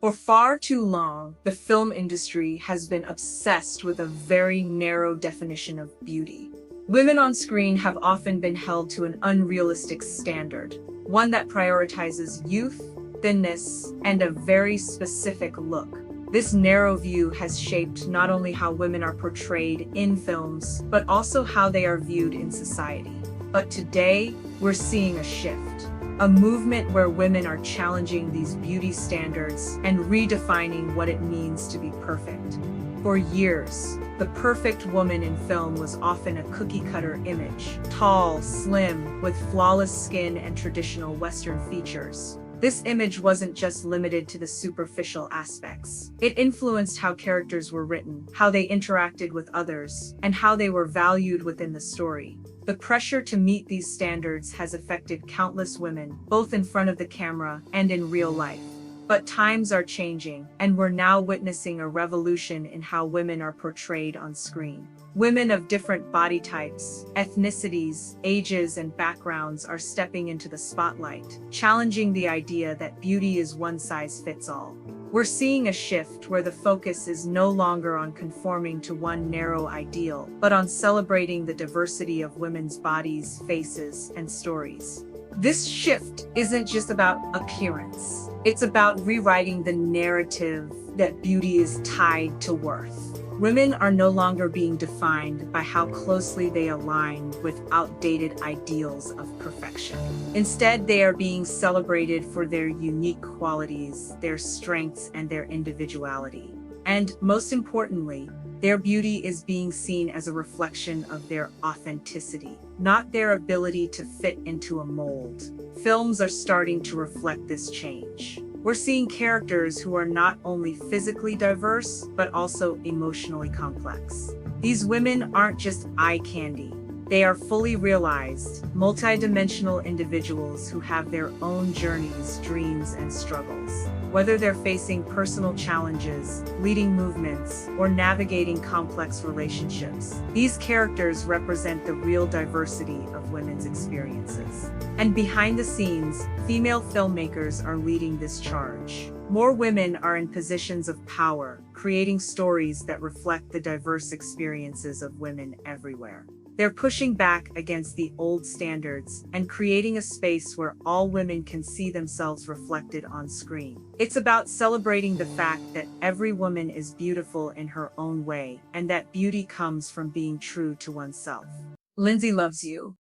For far too long, the film industry has been obsessed with a very narrow definition of beauty. Women on screen have often been held to an unrealistic standard, one that prioritizes youth, thinness, and a very specific look. This narrow view has shaped not only how women are portrayed in films, but also how they are viewed in society. But today, we're seeing a shift. A movement where women are challenging these beauty standards and redefining what it means to be perfect. For years, the perfect woman in film was often a cookie-cutter image, tall, slim, with flawless skin and traditional Western features. This image wasn't just limited to the superficial aspects. It influenced how characters were written, how they interacted with others, and how they were valued within the story. The pressure to meet these standards has affected countless women, both in front of the camera and in real life. But times are changing, and we're now witnessing a revolution in how women are portrayed on screen. Women of different body types, ethnicities, ages, and backgrounds are stepping into the spotlight, challenging the idea that beauty is one size fits all. We're seeing a shift where the focus is no longer on conforming to one narrow ideal, but on celebrating the diversity of women's bodies, faces, and stories. This shift isn't just about appearance. It's about rewriting the narrative that beauty is tied to worth. Women are no longer being defined by how closely they align with outdated ideals of perfection. Instead, they are being celebrated for their unique qualities, their strengths, and their individuality. And most importantly, their beauty is being seen as a reflection of their authenticity, not their ability to fit into a mold. Films are starting to reflect this change. We're seeing characters who are not only physically diverse, but also emotionally complex. These women aren't just eye candy. They are fully realized, multidimensional individuals who have their own journeys, dreams, and struggles. Whether they're facing personal challenges, leading movements, or navigating complex relationships, these characters represent the real diversity of women's experiences. And behind the scenes, female filmmakers are leading this charge. More women are in positions of power, creating stories that reflect the diverse experiences of women everywhere. They're pushing back against the old standards and creating a space where all women can see themselves reflected on screen. It's about celebrating the fact that every woman is beautiful in her own way, and that beauty comes from being true to oneself. Lindsay loves you.